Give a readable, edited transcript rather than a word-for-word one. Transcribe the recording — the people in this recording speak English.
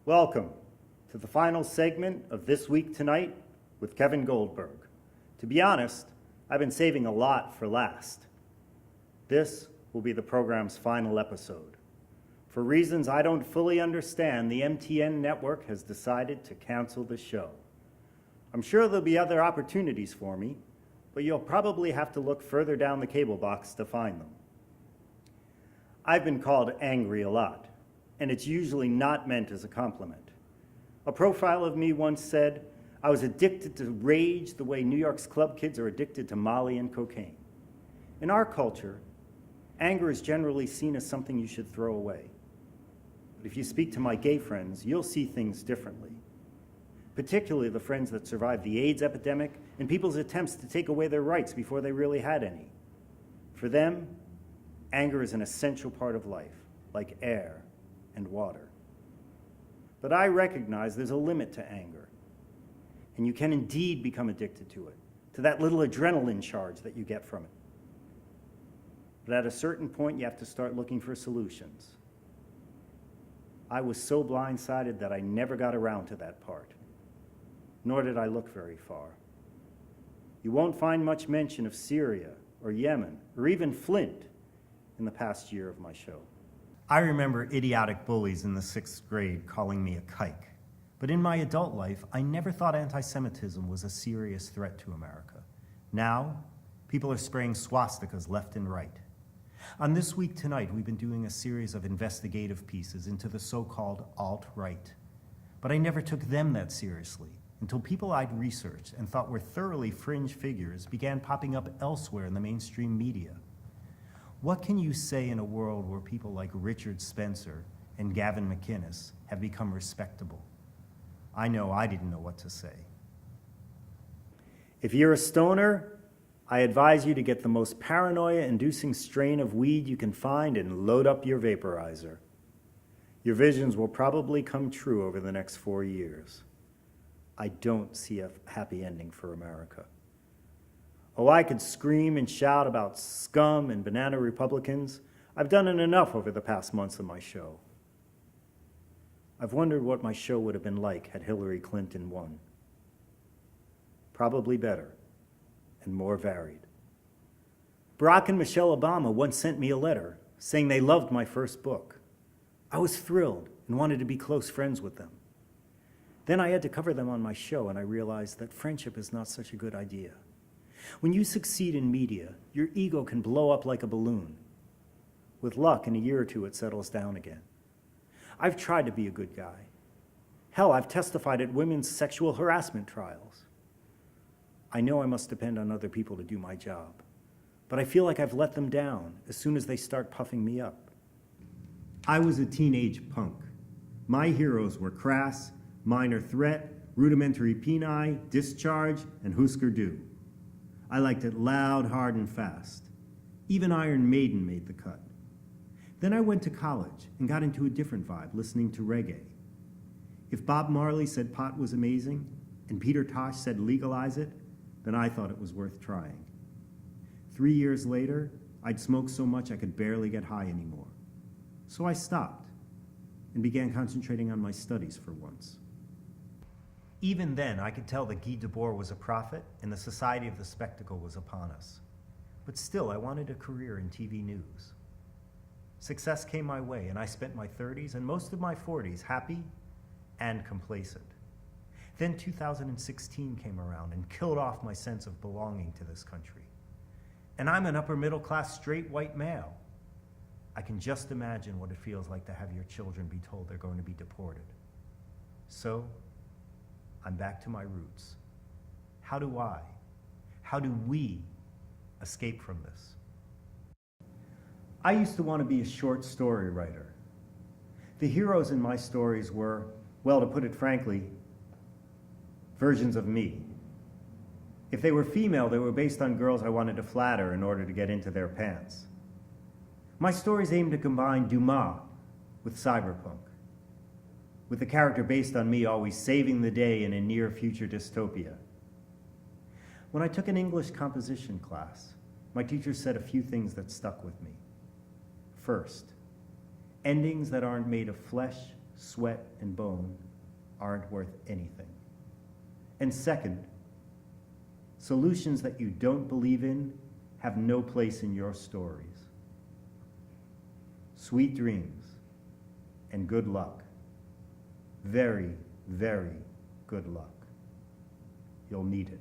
Welcome to the final segment of This Week Tonight with Kevin Goldberg. To be honest, I've been saving a lot for last. This will be the program's final episode. For reasons I don't fully understand, the MTN network has decided to cancel the show. I'm sure there'll be other opportunities for me, but you'll probably have to look further down the cable box to find them. I've been called angry a lot, and it's usually not meant as a compliment. A profile of me once said, I was addicted to rage the way New York's club kids are addicted to Molly and cocaine. In our culture, anger is generally seen as something you should throw away. But if you speak to my gay friends, you'll see things differently. Particularly the friends that survived the AIDS epidemic and people's attempts to take away their rights before they really had any. For them, anger is an essential part of life, like air and water. But I recognize there's a limit to anger, and you can indeed become addicted to it, to that little adrenaline charge that you get from it. But at a certain point, you have to start looking for solutions. I was so blindsided that I never got around to that part, nor did I look very far. You won't find much mention of Syria or Yemen or even Flint in the past year of my show. I remember idiotic bullies in the 6th grade calling me a kike. But in my adult life, I never thought anti-Semitism was a serious threat to America. Now, people are spraying swastikas left and right. On This Week Tonight, we've been doing a series of investigative pieces into the so-called alt-right. But I never took them that seriously until people I'd researched and thought were thoroughly fringe figures began popping up elsewhere in the mainstream media. What can you say in a world where people like Richard Spencer and Gavin McInnes have become respectable? I know I didn't know what to say. If you're a stoner, I advise you to get the most paranoia-inducing strain of weed you can find and load up your vaporizer. Your visions will probably come true over the next 4 years. I don't see a happy ending for America. Oh, I could scream and shout about scum and banana Republicans. I've done it enough over the past months of my show. I've wondered what my show would have been like had Hillary Clinton won. Probably better and more varied. Barack and Michelle Obama once sent me a letter saying they loved my first book. I was thrilled and wanted to be close friends with them. Then I had to cover them on my show, and I realized that friendship is not such a good idea. When you succeed in media, your ego can blow up like a balloon. With luck, in a year or two, it settles down again. I've tried to be a good guy. Hell, I've testified at women's sexual harassment trials. I know I must depend on other people to do my job, but I feel like I've let them down as soon as they start puffing me up. I was a teenage punk. My heroes were Crass, Minor Threat, Rudimentary Peni, Discharge, and Husker Du. I liked it loud, hard, and fast. Even Iron Maiden made the cut. Then I went to college and got into a different vibe, listening to reggae. If Bob Marley said pot was amazing, and Peter Tosh said legalize it, then I thought it was worth trying. 3 years later, I'd smoked so much I could barely get high anymore. So I stopped and began concentrating on my studies for once. Even then, I could tell that Guy Debord was a prophet and the society of the spectacle was upon us. But still, I wanted a career in TV news. Success came my way, and I spent my 30s and most of my 40s happy and complacent. Then 2016 came around and killed off my sense of belonging to this country. And I'm an upper middle class straight white male. I can just imagine what it feels like to have your children be told they're going to be deported. So, I'm back to my roots. How do we escape from this? I used to want to be a short story writer. The heroes in my stories were, well, to put it frankly, versions of me. If they were female, they were based on girls I wanted to flatter in order to get into their pants. My stories aimed to combine Dumas with cyberpunk, with the character based on me always saving the day in a near-future dystopia. When I took an English composition class, my teacher said a few things that stuck with me. First, endings that aren't made of flesh, sweat, and bone aren't worth anything. And second, solutions that you don't believe in have no place in your stories. Sweet dreams and good luck. Very, very good luck. You'll need it.